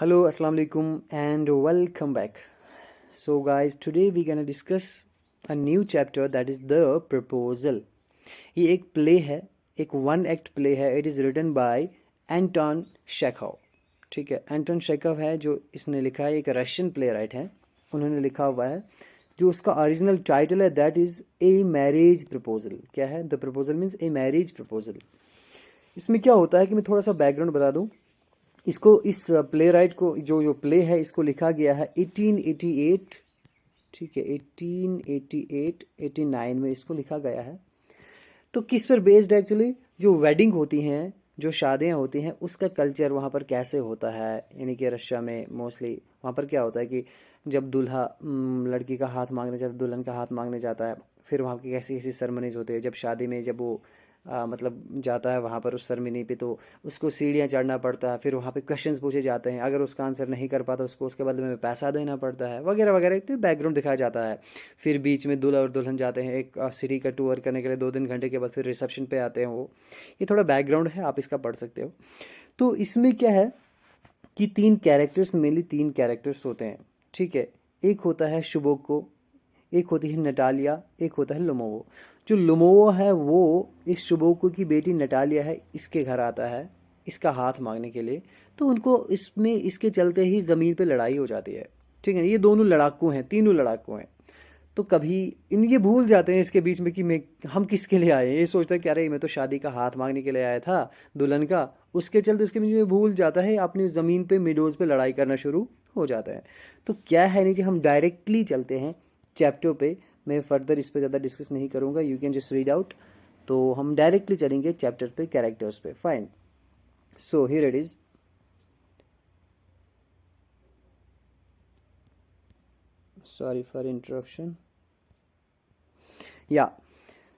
Hello, Assalamu alaikum, and welcome back. So, guys, today we're gonna discuss a new chapter that is the proposal. ये एक play है, एक one act play है. It is written by Anton Chekhov. ठीक है, Anton Shekhar है जो इसने लिखा है. एक रशियन प्ले राइट है, उन्होंने लिखा हुआ है. जो उसका ओरिजिनल टाइटल है that is a marriage proposal. क्या है? The proposal means a marriage proposal. इसमें क्या होता है कि मैं थोड़ा सा बैकग्राउंड बता दूं. इसको इस प्ले राइट को जो प्ले है इसको लिखा गया है 1888. ठीक है, 1888 89 में इसको लिखा गया है. तो किस पर बेस्ड है एक्चुअली? जो वेडिंग होती हैं, जो शादियां होती हैं, उसका कल्चर वहाँ पर कैसे होता है. यानी कि रशिया में मोस्टली वहाँ पर क्या होता है कि जब दूल्हा लड़की का हाथ मांगने जाता है, दुल्हन का हाथ मांगने जाता है, फिर वहाँ की कैसी कैसी सेरेमनीज होती है. जब शादी में जब वो मतलब जाता है वहाँ पर उस सेरेमनी पे, तो उसको सीढ़ियाँ चढ़ना पड़ता है. फिर वहाँ पे क्वेश्चंस पूछे जाते हैं. अगर उसका आंसर नहीं कर पाता उसको उसके बदले में पैसा देना पड़ता है, वगैरह वगैरह. तो बैकग्राउंड दिखाया जाता है. फिर बीच में दूल्हा और दुल्हन जाते हैं एक सिटी का टूर करने के लिए. 2-3 घंटे के बाद फिर रिसेप्शन पे आते हैं वो. ये थोड़ा बैकग्राउंड है, आप इसका पढ़ सकते हो. तो इसमें क्या है कि मेनली तीन कैरेक्टर्स होते हैं. ठीक है, एक होता है शुबोको, एक होती है नटालिया, एक होता है लोमोवो. जो लोमोवो है वो इस शुबोको की बेटी नटालिया है, इसके घर आता है इसका हाथ मांगने के लिए. तो उनको इसमें इसके चलते ही ज़मीन पे लड़ाई हो जाती है. ठीक है, ये दोनों लड़ाकू हैं, तीनों लड़ाकू हैं. तो कभी इन ये भूल जाते हैं इसके बीच में कि मैं हम किसके लिए आए. ये सोचता है कि अरे मैं तो शादी का हाथ मांगने के लिए आया था दुल्हन का. उसके चलते उसके बीच में भूल जाता है, अपनी ज़मीन पे मिडोज पे लड़ाई करना शुरू हो जाता है. तो क्या है नीचे, हम डायरेक्टली चलते हैं चैप्टर पे. मैं फर्दर इस पे ज़्यादा डिस्कस नहीं करूँगा, you can just read out. तो हम डायरेक्टली चलेंगे चैप्टर पे, कैरेक्टर्स पे. Fine. So here it is. Sorry for interruption. या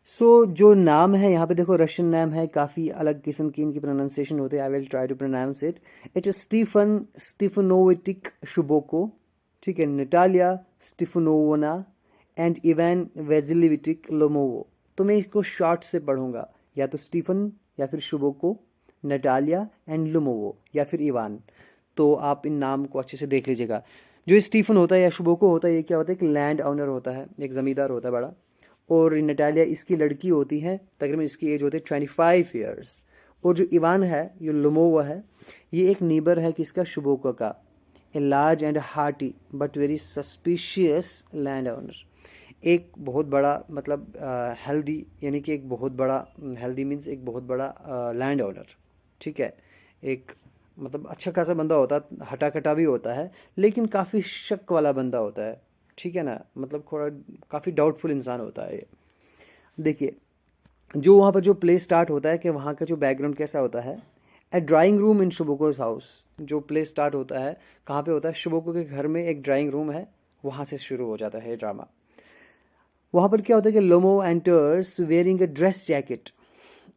सो जो नाम है यहाँ पे देखो, रशियन नाम है, काफ़ी अलग किस्म की इनकी प्रोनाउंसिएशन होती है. I will try to pronounce it. It is Stepanovich Chubukov. ठीक है, Natalia Stepanovna and Ivan Vassilyevich Lomov. तो मैं इसको शॉर्ट से पढ़ूंगा, या तो स्टीफन, या फिर शुबोको, नटालिया एंड लोमोवो, या फिर इवान. तो आप इन नाम को अच्छे से देख लीजिएगा. जो स्टीफन होता है या शुबोको होता है, ये क्या होता है? एक लैंड ओनर होता है, एक ज़मींदार होता है बड़ा. और नटालिया इसकी लड़की होती है, तकरीबन इसकी एज होती है 25 ईयर्स. और जो इवान है, जो लोमोवा है, ये एक नीबर है किसका? शुबोका का. A large and hearty but very suspicious land owner. एक बहुत बड़ा मतलब हेल्दी, यानी कि एक बहुत बड़ा, हेल्दी मीन्स एक बहुत बड़ा लैंड ओनर. ठीक है, एक मतलब अच्छा खासा बंदा होता है, हटा कटा भी होता है, लेकिन काफ़ी शक वाला बंदा होता है. ठीक है ना, मतलब थोड़ा काफ़ी डाउटफुल इंसान होता है ये. देखिए, जो वहाँ पर जो प्ले स्टार्ट होता है कि वहाँ का जो बैकग्राउंड कैसा होता है. ए ड्राइंग रूम इन शुबोकोज हाउस. जो प्ले स्टार्ट होता है कहाँ पे होता है? शुबोको के घर में एक ड्राइंग रूम है, वहाँ से शुरू हो जाता है ड्रामा. वहाँ पर क्या होता है कि Lomov enters wearing a dress jacket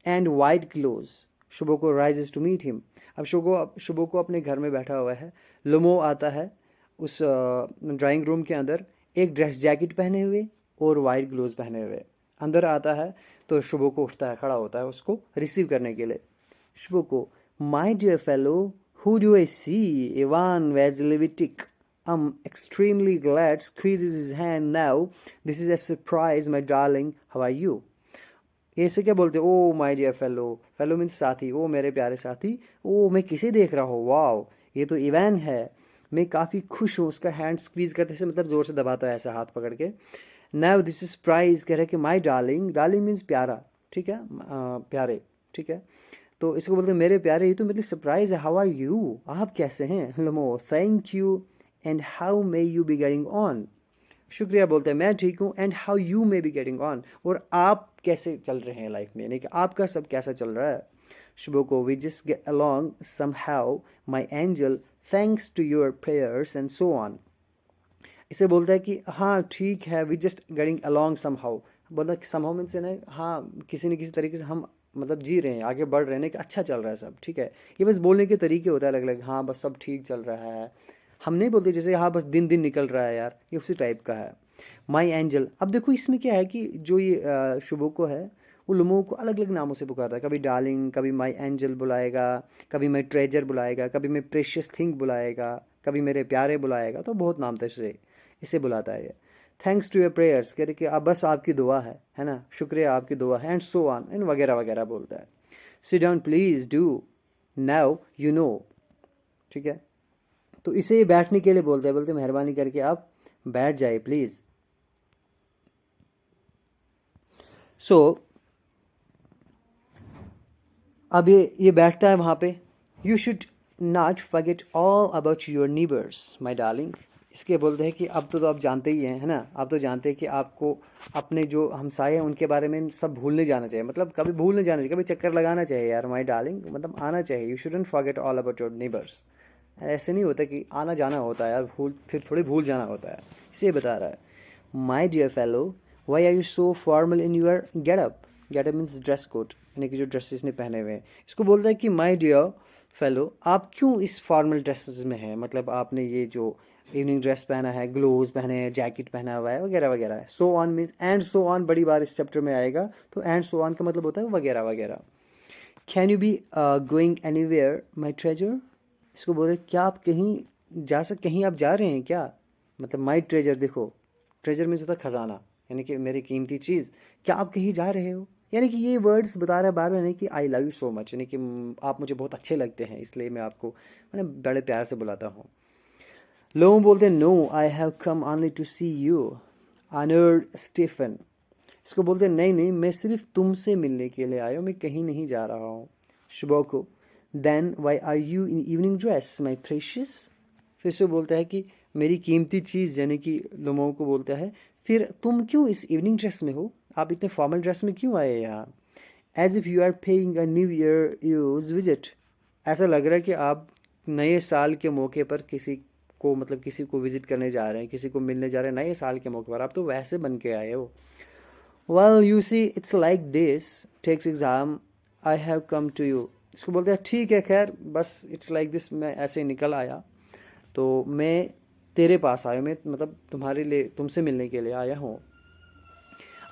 and white clothes. Chubukov rises to meet him. अब शुबोको अपने घर में बैठा हुआ है. लोमो आता है उस ड्राइंग रूम के अंदर, एक ड्रेस जैकेट पहने हुए और वाइट ग्लोव्स पहने हुए. अंदर आता है तो शुबोको उठता है, खड़ा होता है उसको रिसीव करने के लिए. Chubukov, my dear fellow, who do I see? Ivan Vassilyevich. I'm extremely glad. Squeezes his hand now. This is a surprise, my darling. How are you? ऐसे क्या बोलते? Oh my dear fellow. Fellow means साथी. ओ मेरे प्यारे साथी. ओ मैं किसे देख रहा हूँ? वाओ, ये तो इवान है. मैं काफ़ी खुश हूँ. उसका हैंड स्क्वीज करते से मतलब ज़ोर से दबाता है ऐसा हाथ पकड़ के. नाउ दिस इज प्राइज, कह रहे कि माय डार्लिंग. डार्लिंग मीन्स प्यारा. ठीक है, प्यारे. ठीक है, तो इसको बोलते हैं मेरे प्यारे, ये तो मेरे लिए सरप्राइज है. How are you? आप कैसे हैं? Lomov, thank you. And how may you be getting on? शुक्रिया बोलते हैं, मैं ठीक हूँ. And how you may be getting on, और आप कैसे चल रहे हैं लाइफ में, यानी कि आपका सब कैसा चल रहा है. Chubukov, we just get along somehow my angel, thanks to your prayers and so on. इसे बोलता है कि हाँ ठीक है, we just getting along somehow. बोलता है सम हाउ मीन्स ना, हाँ किसी न किसी तरीके से हम मतलब जी रहे हैं, आगे बढ़ रहे हैं, कि अच्छा चल रहा है सब. ठीक है, ये बस बोलने के तरीके होता है अलग अलग. हाँ बस सब ठीक चल रहा है. हम नहीं बोलते जैसे हाँ बस दिन दिन निकल रहा है यार, ये उसी टाइप का है. My angel. अब देखो इसमें क्या है कि जो ये शुभोको है, वो लोगों को अलग अलग नामों से पुकारता है, कभी डार्लिंग, कभी माई एंजल बुलाएगा, कभी माई ट्रेजर बुलाएगा, कभी माई प्रेशियस थिंग बुलाएगा, कभी मेरे प्यारे बुलाएगा, तो बहुत नाम था इसे इसे बुलाता है ये। थैंक्स टू योर प्रेयर्स, कह रहे कि अब बस आपकी दुआ है ना, शुक्रिया आपकी दुआ है, एंड सो ऑन एंड वगैरह वगैरह बोलता है। Sit down please do now you know, ठीक है। तो इसे बैठने के लिए बोलते हैं, बोलते मेहरबानी करके आप बैठ जाइए प्लीज। सो अब ये बैठता है वहां पे। You should not forget all about your neighbours my darling. इसके बोलते हैं कि अब तो आप जानते ही हैं, है ना, आप तो जानते हैं कि आपको अपने जो हमसाए हैं उनके बारे में सब भूलने जाना चाहिए, मतलब कभी भूलने जाना चाहिए, कभी चक्कर लगाना चाहिए यार माई डार्लिंग, मतलब आना चाहिए। You shouldn't forget all about your neighbours. ऐसे नहीं होता कि आना जाना होता है यार, भूल फिर थोड़ी भूल जाना होता है, इसे बता रहा है। My dear fellow, why are you so formal in your getup. Getup means dress code, यानी कि जो ड्रेसेस ने पहने हुए हैं। इसको बोलता है कि माई डियर फेलो, आप क्यों इस फॉर्मल ड्रेसेस में हैं, मतलब आपने ये जो इवनिंग ड्रेस पहना है, ग्लोव्स पहने हैं, जैकेट पहना हुआ है, वगैरह वगैरह। So on means and so on, बड़ी बार इस चैप्टर में आएगा, तो एंड सो ऑन का मतलब होता है वगैरह वगैरह। Can you be going anywhere my treasure. इसको बोले क्या आप कहीं कहीं आप जा रहे हैं क्या, मतलब माई ट्रेजर, देखो ट्रेजर मीन्स होता है खजाना, यानी कि मेरी कीमती चीज़, क्या आप कहीं जा रहे हो। यानी कि ये वर्ड्स बता रहा है बार बार, नहीं कि I love you so much, यानी कि आप मुझे बहुत अच्छे लगते हैं, इसलिए मैं आपको मैंने बड़े प्यार से बुलाता हूँ। लोग बोलते हैं no I have come only to see you honoured Stephen. इसको बोलते हैं नहीं नहीं, मैं सिर्फ तुमसे मिलने के लिए आया हूँ, मैं कहीं नहीं जा रहा हूँ। शुभो को then why are you in evening dress my precious. फिर से बोलता है कि मेरी कीमती चीज़, यानी कि लोगों को बोलता है फिर तुम क्यों इस इवनिंग ड्रेस में हो, आप इतने फॉर्मल ड्रेस में क्यों आए यहाँ। As if you are paying a new year use visit. ऐसा लग रहा है कि आप नए साल के मौके पर किसी को, मतलब किसी को विजिट करने जा रहे हैं, किसी को मिलने जा रहे हैं नए साल के मौके पर, आप तो वैसे बन के आए हो। Well you see it's like this tax exam I have come to you. इसको बोलते हैं ठीक है खैर, बस इट्स लाइक दिस, मैं ऐसे ही निकल आया, तो मैं तेरे पास आया, मैं मतलब तुम्हारे लिए, तुमसे मिलने के लिए आया हूँ।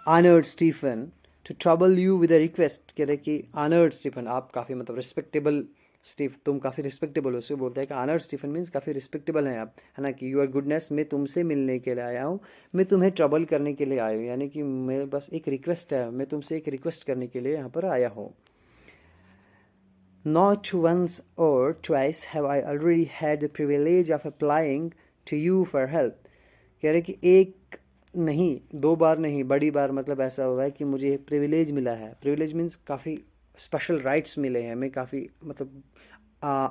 Honoured Stephen to trouble you with a request, कह रहे कि ऑनर्ड स्टीफन, आप काफ़ी मतलब रिस्पेक्टेबल, स्टीफ तुम काफ़ी रिस्पेक्टेबल हो, उससे बोलता है कि ऑनर्ड स्टीफन मीन्स काफ़ी रिस्पेक्टेबल हैं आप, है ना, कि यूर गुडनेस, मैं तुमसे मिलने के लिए आया हूँ, मैं तुम्हें ट्रबल करने के लिए आया हूँ, यानी कि मैं बस एक रिक्वेस्ट है, मैं तुमसे एक रिक्वेस्ट करने के लिए यहाँ पर आया हूँ। Not once or twice have I already had the privilege of applying to you for help. कह रहे कि एक नहीं, दो बार नहीं, बड़ी बार, मतलब ऐसा हुआ है कि मुझे प्रिविलेज मिला है। प्रिविलेज मीन्स काफ़ी स्पेशल राइट्स मिले हैं, मैं काफ़ी मतलब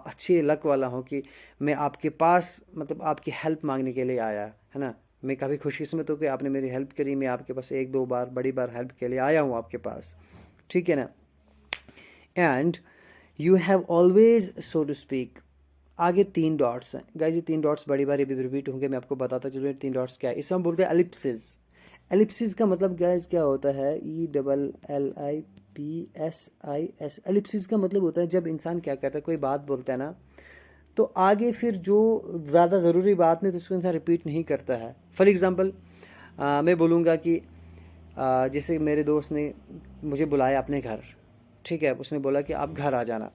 अच्छी लक वाला हूँ कि मैं आपके पास, मतलब आपकी हेल्प मांगने के लिए आया, है ना। मैं काफ़ी खुशकिस्मत हूँ कि आपने मेरी हेल्प करी, मैं आपके पास एक दो बार, बड़ी बार हेल्प के लिए आया हूँ आपके पास, ठीक है ना। And you have always so to speak. आगे तीन डॉट्स हैं गाइस, ये तीन डॉट्स बड़ी बार रिपीट होंगे, मैं आपको बताता चलूँ तीन डॉट्स क्या है। इसमें हम बोलते हैं एलिप्सिस। एलिप्सिस का मतलब गाइस क्या होता है, ELLIPSIS। एलिप्सिस का मतलब होता है जब इंसान क्या करता है, कोई बात बोलता है ना, तो आगे फिर जो ज़्यादा ज़रूरी बात नहीं तो उसको इंसान रिपीट नहीं करता है। फॉर एग्ज़ाम्पल मैं बोलूँगा कि जैसे मेरे दोस्त ने मुझे बुलाया अपने घर, ठीक है, उसने बोला कि आप घर आ जाना।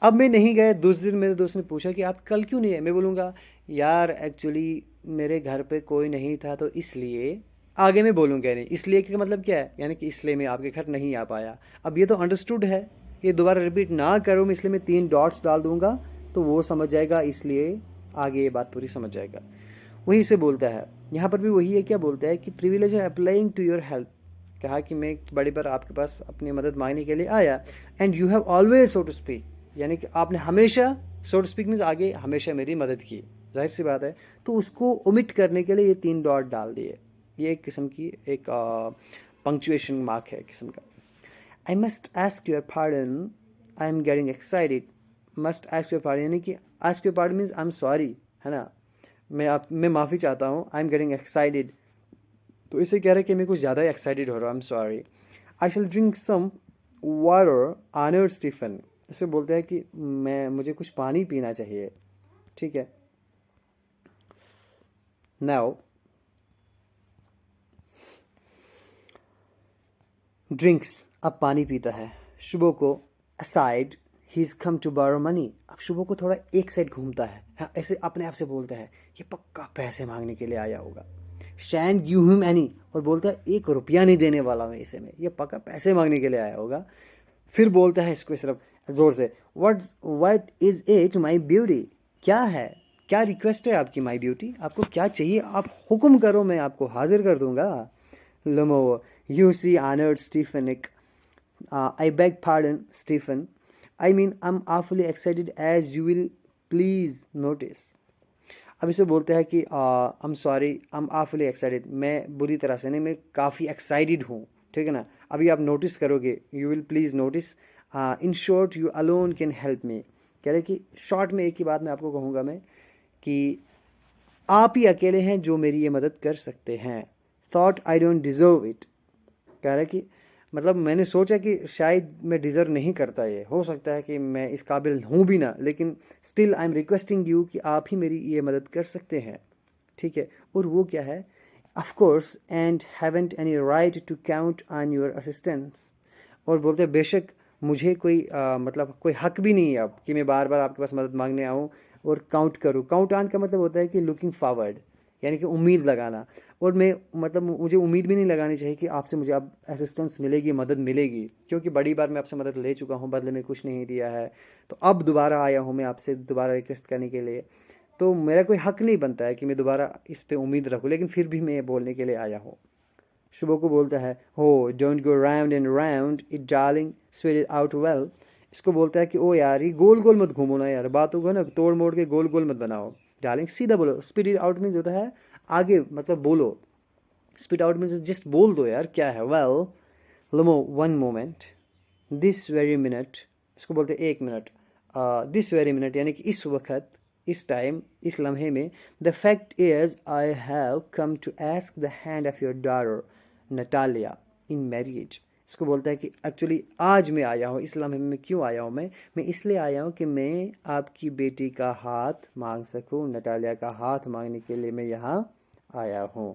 अब मैं नहीं गया, दूसरे दिन मेरे दोस्त ने पूछा कि आप कल क्यों नहीं है। मैं बोलूँगा यार एक्चुअली मेरे घर पे कोई नहीं था, तो इसलिए। आगे मैं बोलूँगा नहीं, इसलिए का मतलब क्या है, यानी कि इसलिए मैं आपके घर नहीं आ पाया। अब ये तो अंडरस्टूड है, ये दोबारा रिपीट ना करूँ, इसलिए मैं तीन डॉट्स डाल दूंगा, तो वो समझ जाएगा, इसलिए आगे ये बात पूरी समझ जाएगा। वही से बोलता है, यहाँ पर भी वही है, क्या बोलता है कि प्रिविलेज है अप्लाइंग टू योर हेल्प। कहा कि मैं बड़ी बार आपके पास अपनी मदद मांगने के लिए आया। And you have always so to speak, यानी कि आपने हमेशा, सो टू स्पीक मीन्स आगे, हमेशा मेरी मदद की, जाहिर सी बात है, तो उसको ओमिट करने के लिए ये तीन डॉट डाल दिए। ये एक किस्म की एक पंक्चुएशन मार्क है किस्म का। I must ask your pardon, I am getting excited. Must ask your pardon, यानी कि ask your pardon means I am sorry, है ना, मैं माफ़ी चाहता हूँ। आई एम गेटिंग एक्साइटेड, तो इसे कह रहे हैं कि मैं कुछ ज़्यादा एक्साइटेड हो रहा हूँ, I am sorry. I shall drink some water honoured Stephen. इसे बोलते हैं कि मुझे कुछ पानी पीना चाहिए, ठीक है। नाउ ड्रिंक्स, अब पानी पीता है। शुभो को aside, he is come to borrow money. अब शुभो को थोड़ा एक साइड घूमता है, हाँ, ऐसे अपने आप से बोलता है ये पक्का पैसे मांगने के लिए आया होगा। शैन गिव हिम एनी, और बोलता है 1 रुपया नहीं देने वाला मैं इसे, में ये पक्का पैसे मांगने के लिए आया होगा। फिर बोलता है इसको सिर्फ जोर से, what is it my beauty, क्या है, क्या रिक्वेस्ट है आपकी माई ब्यूटी, आपको क्या चाहिए, आप हुक्म करो मैं आपको हाजिर कर दूंगा। Lomov, you see honoured Stepanovna, I beg pardon, Stephen. I mean, I'm awfully excited as you will please notice. अब इसे बोलते हैं कि I'm sorry, I'm awfully excited. मैं बुरी तरह से नहीं, मैं काफ़ी एक्साइटेड हूँ, ठीक है ना। अभी आप नोटिस करोगे, you will please notice. In short, you alone can help me. कह रहे कि शॉर्ट में एक ही बात मैं आपको कहूँगा मैं, कि आप ही अकेले हैं जो मेरी ये मदद कर सकते हैं। Thought I don't deserve it. कह रहा है कि मतलब मैंने सोचा कि शायद मैं डिज़र्व नहीं करता, ये हो सकता है कि मैं इस काबिल हूँ भी ना, लेकिन still I am requesting you कि आप ही मेरी ये मदद कर सकते हैं, ठीक है। और वो क्या है, of course and haven't any right to count on your assistance. और बोलते हैं बेशक मुझे कोई मतलब कोई हक भी नहीं है अब कि मैं बार बार आपके पास मदद मांगने आऊँ और काउंट करूँ। काउंट ऑन का मतलब होता है कि लुकिंग फॉरवर्ड, यानी कि उम्मीद लगाना। और मैं मतलब मुझे उम्मीद भी नहीं लगानी चाहिए कि आपसे मुझे अब असिस्टेंस मिलेगी, मदद मिलेगी, क्योंकि बड़ी बार मैं आपसे मदद ले चुका हूँ, बदले में कुछ नहीं दिया है। तो अब दोबारा आया हूँ मैं आपसे दोबारा रिक्वेस्ट करने के लिए, तो मेरा कोई हक नहीं बनता है कि मैं दोबारा इस पे उम्मीद रखूँ, लेकिन फिर भी मैं ये बोलने के लिए आया हूँ। शुभो को बोलता है, हो don't go round and round it darling, sweat it out well. इसको बोलता है कि ओ यार, ये गोल गोल मत घूमो ना यार, बातों को ना तोड़ मोड़ के गोल गोल मत बनाओ। डार्लिंग सीधा बोलो, स्पीड इट आउट मीन्स होता है आगे मतलब बोलो, स्पीड आउट मीन्स जस्ट बोल दो यार क्या है। Well Lamo, one moment, this very minute, इसको बोलते हैं 1 मिनट। दिस वेरी मिनट यानी कि इस वक्त, इस टाइम, इस लम्हे में। The fact is I have come to ask the hand of your daughter Natalia in marriage. इसको बोलता है कि एक्चुअली आज मैं आया हूँ, इस लम्हे में क्यों आया हूँ मैं इसलिए आया हूँ कि मैं आपकी बेटी का हाथ मांग सकूँ, नटालिया का हाथ मांगने के लिए मैं यहाँ आया हूँ।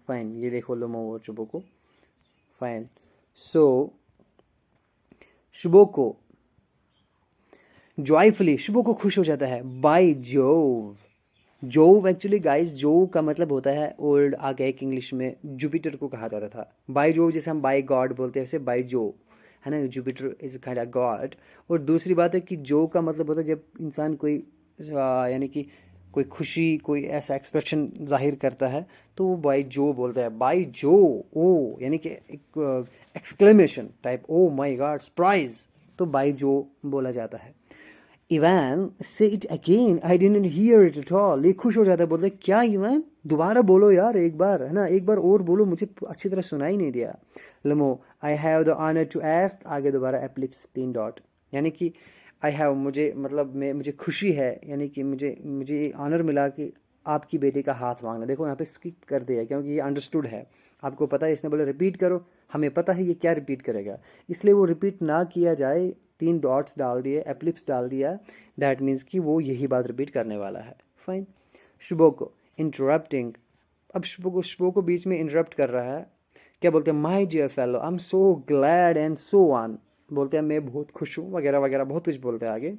फाइन, ये देखो लो मो शुभो को। फाइन, सो शुभो को जॉयफुली, शुभो को खुश हो जाता है। By Jove, Jove actually guys, Jove का मतलब होता है ओल्ड आर्काइक इंग्लिश में जुपिटर को कहा जाता था। बाय जोव जैसे हम बाय गॉड बोलते हैं, वैसे बाय जो है ना, Jupiter is kind of God. और दूसरी बात है कि जो का मतलब होता है जब इंसान कोई यानी कि कोई खुशी, कोई ऐसा एक्सप्रेशन जाहिर करता है, तो वो बाय जो बोलता है। बाय जो, ओ यानी कि एक exclamation type, oh my God, surprise, तो बाय जो बोला जाता है। इवान से it again, I didn't here it at all. ये खुश हो जाता है, बोलते क्या इवान, दोबारा बोलो यार एक बार, है ना, एक बार और बोलो, मुझे अच्छी तरह सुनाई नहीं दिया। Lomov, I have the honour to ask, आगे दोबारा एप्लिप्स 3 डॉट, यानी कि आई हैव, मुझे मतलब मुझे खुशी है, यानी कि मुझे ऑनर मिला कि आपकी बेटी का हाथ मांगना। देखो यहाँ पे स्किप कर दिया क्योंकि ये अंडरस्टूड है, आपको पता है, इसने बोला रिपीट करो, हमें पता है ये क्या रिपीट करेगा, इसलिए वो रिपीट ना किया जाए, 3 डॉट्स डाल दिए, एप्लिप्स डाल दिया, दैट मीन्स कि वो यही बात रिपीट करने वाला है। फाइन, शुभो को इंटरप्टिंग, अब शुभो को बीच में इंटरप्ट कर रहा है, क्या बोलते हैं, my dear fellow I am so glad and so on, बोलते हैं मैं बहुत खुश हूँ वगैरह वगैरह, बहुत कुछ बोलते हैं आगे।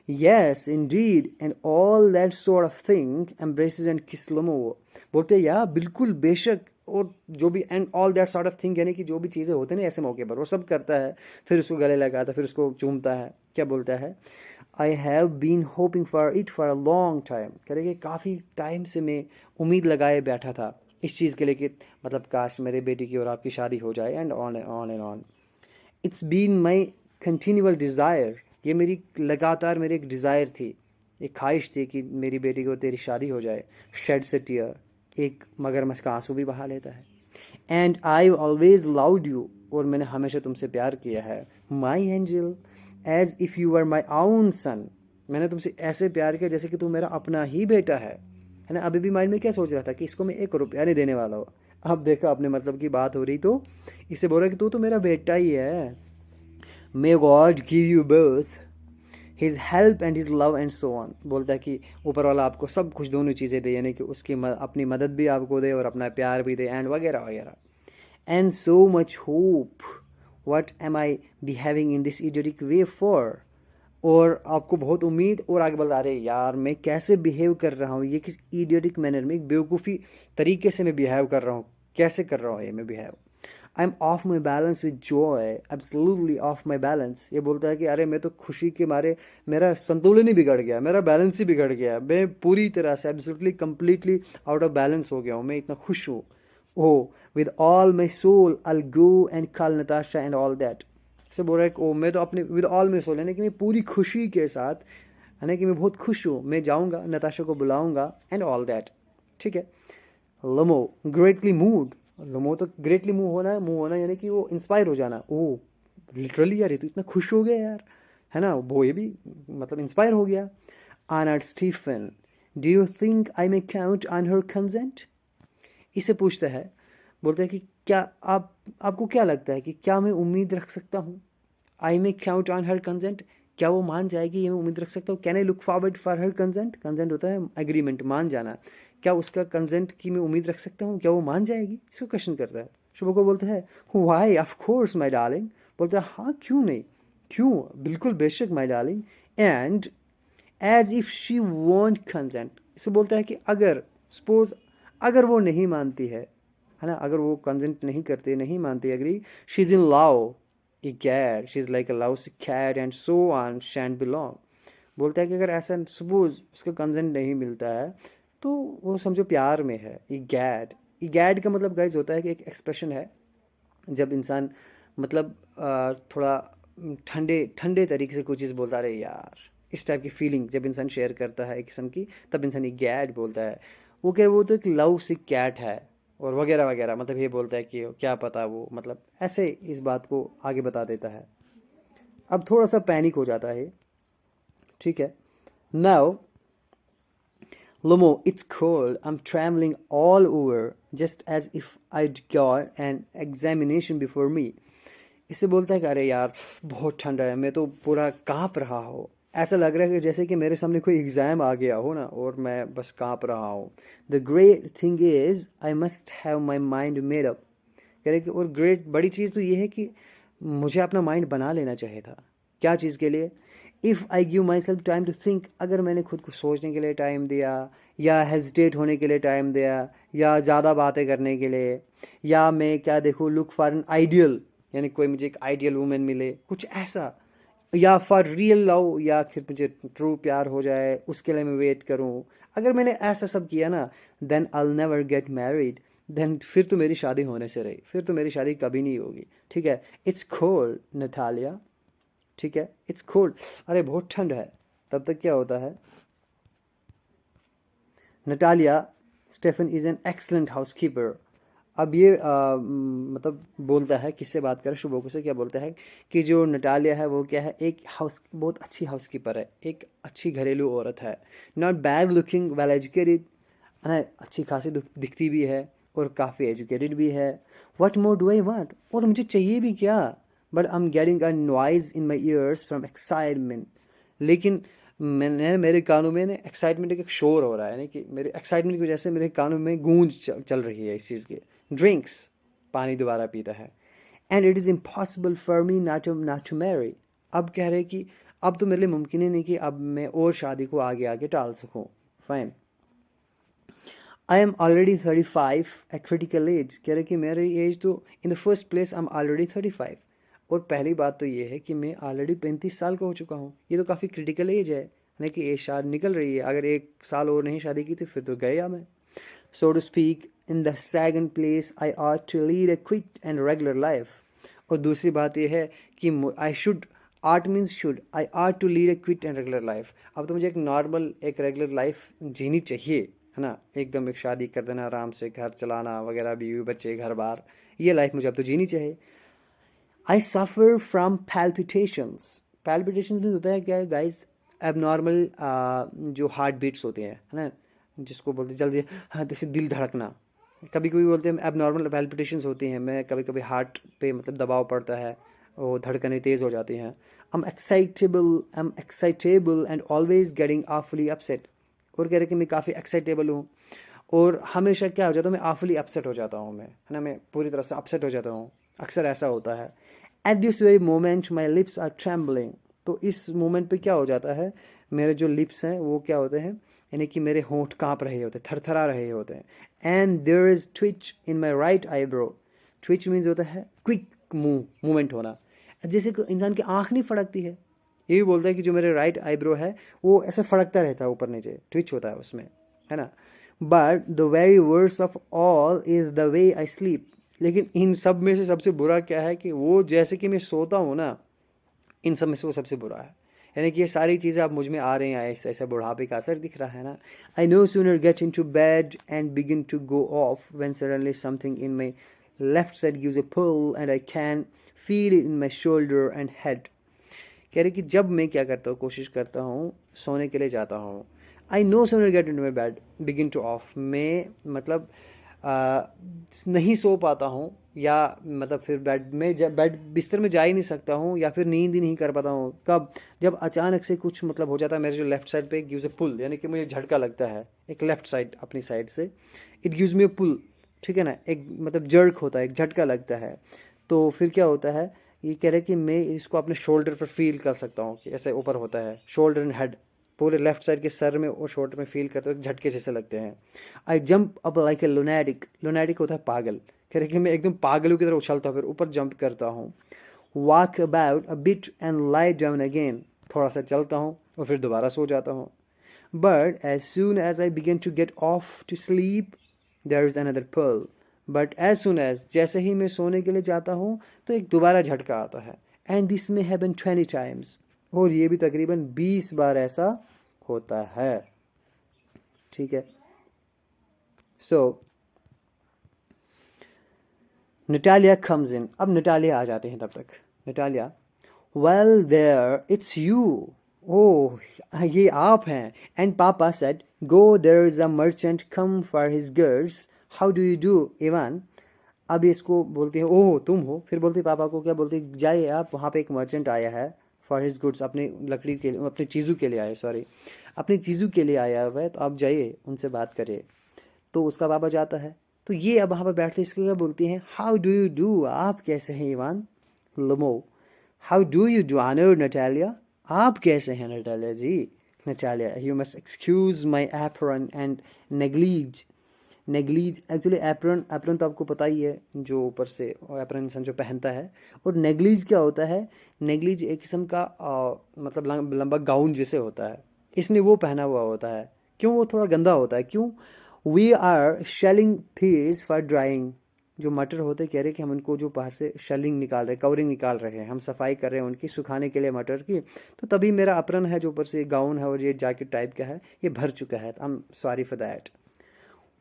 Yes Indeed and all that sort of thing embraces and किस लमो, बोलते हैं या बिल्कुल बेशक, और जो भी and all that sort of thing यानी कि जो भी चीज़ें होती हैं ना ऐसे मौके पर वो सब करता है, फिर उसको गले लगाता है, फिर उसको चूमता है। क्या बोलता है, I have been hoping for it for a long time, करेंगे काफ़ी टाइम से मैं उम्मीद लगाए बैठा था इस चीज़ के लिए कि मतलब काश मेरे बेटी की और आपकी शादी हो जाए, and on and on. It's been my continual desire, ये मेरी लगातार मेरी एक डिज़ायर थी, एक ख्वाहिश थी कि मेरी बेटी को तेरी शादी हो जाए। शेड से टीयर, एक मगरमच्छ का आंसू भी बहा लेता है। And I always loved you, और मैंने हमेशा तुमसे प्यार किया है। My angel, as if you are my own son, मैंने तुमसे ऐसे प्यार किया जैसे कि तू मेरा अपना ही बेटा है ना। अभी भी माइंड में क्या सोच रहा था कि इसको मैं 1 रुपया नहीं देने वाला हूँ, अब देखा अपने मतलब की बात हो रही, तो इससे बोल रहा कि तू तो मेरा बेटा ही है। May God give you birth his help and his love and so on, बोलता है कि ऊपर वाला आपको सब कुछ दोनों चीज़ें दे, यानी कि उसकी अपनी मदद भी आपको दे और अपना प्यार भी दे, एंड वगैरह वगैरह। and so much hope. What am I behaving in this idiotic way for? और आपको बहुत उम्मीद और आगे बता रहे यार मैं कैसे बिहेव कर रहा हूँ, ये किस इडियोटिक मैनर में, एक बेवकूफ़ी तरीके से मैं बिहेव कर रहा हूँ, कैसे कर रहा हूँ ये मैं behave. I am of my balance with Joy, absolutely of my balance. ये बोलता है कि अरे मैं तो खुशी के मारे मेरा संतुलन ही बिगड़ गया, मेरा बैलेंस ही बिगड़ गया, मैं पूरी तरह से absolutely completely out of balance हो गया हूँ, मैं इतना खुश हूँ. Oh with all my soul I go and call Natasha and all that. से बोल रहा है कि ओ मैं तो अपने विद ऑल माई सोल, यानी कि मैं पूरी खुशी के साथ, यानी कि मैं बहुत खुश हूँ, मैं जाऊँगा नताशा को बुलाऊँगा एंड ऑल दैट. ठीक है. लमो ग्रेटली मूड. लमो तो ग्रेटली मूव होना यानी कि वो इंस्पायर हो जाना. ओ लिटरली यार ये तो इतना खुश हो गया यार, है ना, वो ये भी मतलब इंस्पायर हो गया. Arnold Stephen, do you think I may count on her consent. इसे पूछता है, बोलता है कि क्या आपको क्या लगता है कि क्या मैं उम्मीद रख सकता हूँ, आई may count on her consent, क्या वो मान जाएगी, ये मैं उम्मीद रख सकता हूँ. Can I look forward for her consent. Consent होता है एग्रीमेंट, मान जाना. क्या उसका कंसेंट की मैं उम्मीद रख सकता हूँ, क्या वो मान जाएगी, इसको क्वेश्चन करता है. शुभ को बोलता है why of course my darling. बोलता है हाँ क्यों नहीं, क्यों बिल्कुल बेशक my darling. And as if she want consent. इसको बोलता है कि अगर सपोज अगर वो नहीं मानती है ना, अगर वो कंसेंट नहीं करते, नहीं मानती, agree, she is in love, a cat, she's like a lousy cat and so on, shan't belong. बोलता है कि अगर ऐसा सपोज उसका कंसेंट नहीं मिलता है तो वो समझो प्यार में है. ई गैड का मतलब गाइज होता है कि एक एक्सप्रेशन है जब इंसान मतलब थोड़ा ठंडे ठंडे तरीके से कोई चीज़ बोलता रहे यार, इस टाइप की फीलिंग जब इंसान शेयर करता है एक किस्म की, तब इंसान ई गैड बोलता है. वो क्या, वो तो एक लव सिक कैट है और वगैरह वगैरह, मतलब ये बोलता है कि क्या पता वो मतलब ऐसे इस बात को आगे बता देता है. अब थोड़ा सा पैनिक हो जाता है. ठीक है. Now Lomo, it's cold. I'm trembling all over, just as if I'd got an examination before me. इससे बोलता है कि अरे यार बहुत ठंडा है, मैं तो पूरा कांप रहा हूँ. ऐसा लग रहा है कि जैसे कि मेरे सामने कोई एग्ज़ाम आ गया हो ना और मैं बस कांप रहा हूँ. The great thing is I must have my mind made up. कह रहे कि और ग्रेट बड़ी चीज़ तो ये है कि मुझे अपना माइंड बना लेना चाहिए था. क्या चीज़ के लिए. If I give myself time to think. अगर मैंने खुद को सोचने के लिए टाइम दिया, या हेजिटेट होने के लिए टाइम दिया, या ज़्यादा बातें करने के लिए, या मैं क्या देखूँ, लुक फॉर एन आइडियल, यानी कोई मुझे एक आइडियल वूमेन मिले, कुछ ऐसा, या फॉर रियल लव, या फिर मुझे ट्रू प्यार हो जाए उसके लिए मैं वेट करूँ. अगर मैंने ऐसा सब किया ना, then I never get married. देन फिर तो मेरी शादी होने से रही, फिर तो मेरी शादी कभी नहीं होगी. ठीक है. It's cold Natalia. ठीक है. इट्स कोल्ड, अरे बहुत ठंड है. तब तक क्या होता है, Natalia, Stephen is an excellent housekeeper. अब ये मतलब बोलता है, किससे बात करें, शुभोको से. क्या बोलता है कि जो नटालिया है वो क्या है, एक हाउस, बहुत अच्छी हाउस कीपर है, एक अच्छी घरेलू औरत है. Not bad looking, well educated, अच्छी खासी दिखती भी है और काफ़ी एजुकेटेड भी है. What more do I want, और मुझे चाहिए भी क्या. But I am getting a noise in my years from excitement. लेकिन मैंने मेरे कानों में ना एक्साइटमेंट, एक शोर हो रहा है, यानी कि मेरे एक्साइटमेंट की वजह से मेरे कानों में गूंज चल रही है इस चीज़ की. ड्रिंक्स, पानी दोबारा पीता है. And it is impossible for me not to marry. अब कह रहे कि अब तो मेरे लिए मुमकिन ही नहीं कि अब मैं और शादी को आगे आगे टाल सकूं. Fine. I am already 35, a critical age. कह रहे कि मेरी एज तो in the first place I am already 35. और पहली बात तो ये है कि मैं ऑलरेडी 35 साल का हो चुका हूँ. ये तो काफ़ी क्रिटिकल एज है, यानी कि एज शादी निकल रही है. अगर एक साल और नहीं शादी की थी फिर तो गया मैं. So to speak, in the second place I ought to lead a quick and regular life. और दूसरी बात यह है कि I should, ought means should, I ought to lead a quick and regular life. अब तो मुझे एक नॉर्मल, एक रेगुलर लाइफ जीनी चाहिए, है ना, एकदम एक शादी कर देना, आराम से घर चलाना वगैरह, बीवी बच्चे घर बार, ये लाइफ मुझे अब तो जीनी चाहिए. आई सफ़र फ्राम पैल्पिटेशंस. पैल्पिटेशंस में होता है क्या गाइस, एबनॉर्मल जो हार्ट बीट्स होते हैं, है ना, जिसको बोलते हैं जल्दी, हाँ, जैसे दिल धड़कना. कभी कभी बोलते हैं एबनॉर्मल पैल्पिटेशंस होती हैं, मैं कभी कभी हार्ट पे मतलब दबाव पड़ता है और धड़कनें तेज़ हो जाती हैं. I am excitable and always getting awfully upset. और कह रहे कि मैं काफ़ी एक्साइटेबल हूँ और हमेशा क्या हो जाता है, मैं awfully अपसेट हो जाता हूँ, मैं, है ना, मैं पूरी तरह से अपसेट हो जाता हूँ, अक्सर ऐसा होता है। At this very moment my lips are trembling, तो इस मोमेंट पे क्या हो जाता है, मेरे जो लिप्स हैं वो क्या होते हैं, यानी कि मेरे होंठ कांप रहे होते हैं, थरथरा रहे होते हैं। And there is twitch in my right eyebrow, twitch means होता है क्विक मूवमेंट होना, जैसे कि इंसान की आंख नहीं फड़कती है, ये भी बोलता है कि जो मेरे राइट आईब्रो है वो ऐसे फड़कता रहता है ऊपर नीचे, ट्विच होता है उसमें, है ना। But the very worst of all is the way I sleep, लेकिन इन सब में से सबसे बुरा क्या है कि वो जैसे कि मैं सोता हूँ ना, इन सब में से वो सबसे बुरा है। यानी कि ये सारी चीज़ें अब मुझ में आ रही हैं, ऐसे ऐसे बुढ़ापे का असर दिख रहा है ना। I no sooner get into bed and begin to go off when suddenly something in my left side gives a pull and I can feel it in my shoulder and head. कह रहे कि जब मैं क्या करता हूँ, कोशिश करता हूँ सोने के लिए जाता हूँ, I no sooner get into my bed begin to off, मैं मतलब आ, नहीं सो पाता हूँ, या मतलब फिर बेड बिस्तर में जा ही नहीं सकता हूँ, या फिर नींद ही नहीं कर पाता हूँ। कब? जब अचानक से कुछ मतलब हो जाता है मेरे जो लेफ्ट साइड पे, गिव्स अ पुल, यानी कि मुझे झटका लगता है एक लेफ्ट साइड अपनी साइड से, इट गिव्स मी अ पुल, ठीक है ना, एक मतलब जर्क होता है, एक झटका लगता है। तो फिर क्या होता है, ये कह रहे हैं कि मैं इसको अपने शोल्डर पर फील कर सकता हूँ कि ऐसे ऊपर होता है, शोल्डर एंड हेड, पूरे लेफ्ट साइड के सर में और शोल्डर में फील करते हो, झटके जैसे लगते हैं। I jump up like a lunatic, lunatic होता है पागल, कह रहे कि मैं एकदम पागलों की तरह उछलता हूँ, फिर ऊपर जंप करता हूँ। Walk about a bit and lie down again, थोड़ा सा चलता हूँ और फिर दोबारा सो जाता हूँ। But as soon as I begin to get off to sleep there is another pull, but as soon as, जैसे ही मैं सोने के लिए जाता हूँ तो एक दोबारा झटका आता है। एंड दिस में हैपन 20 टाइम्स, और ये भी तकरीबन 20 बार ऐसा होता है, ठीक है। सो नटालिया कम्स इन, अब नटालिया आ जाते हैं तब तक। Natalia, well there it's you, oh ये आप हैं। And papa said go there is a merchant come for his girls, how do you do Ivan. अब इसको बोलते हैं ओह तुम हो, फिर बोलते पापा को, क्या बोलते, जाइए आप, वहाँ पे एक मर्चेंट आया है, फॉर हिज गुड्स, अपनी लकड़ी के लिए, अपनी चीज़ों के लिए आया, सॉरी, अपनी चीज़ों के लिए आया हुआ है, तो आप जाइए उनसे बात करिए। तो उसका पापा जाता है, तो ये अब वहाँ पर बैठते इसको क्या बोलती हैं, हाउ डू यू डू, आप कैसे हैं Ivan. Lomov, how do you do honour Natalia, आप कैसे हैं Natalia ji. Natalia, you must excuse my apron and negligee, negligee actually apron, apron तो आपको पता ही है, जो ऊपर से एप्रन इंसान जो पहनता है। और नेग्लीज क्या होता है, नेग्लीज एक किस्म का मतलब लंबा गाउन जैसे होता है, इसने वो पहना हुआ होता है। क्यों? वो थोड़ा गंदा होता है। क्यों? We are shelling peas for drying, जो मटर होते हैं, कह रहे हैं कि हम उनको जो बाहर से शेलिंग निकाल रहे, कवरिंग निकाल रहे हैं, हम सफाई कर रहे हैं उनकी, सुखाने के लिए मटर की। तो तभी मेरा अप्रन है जो ऊपर से गाउन है और ये जैकेट टाइप का है, ये भर चुका है। आई am sorry for that.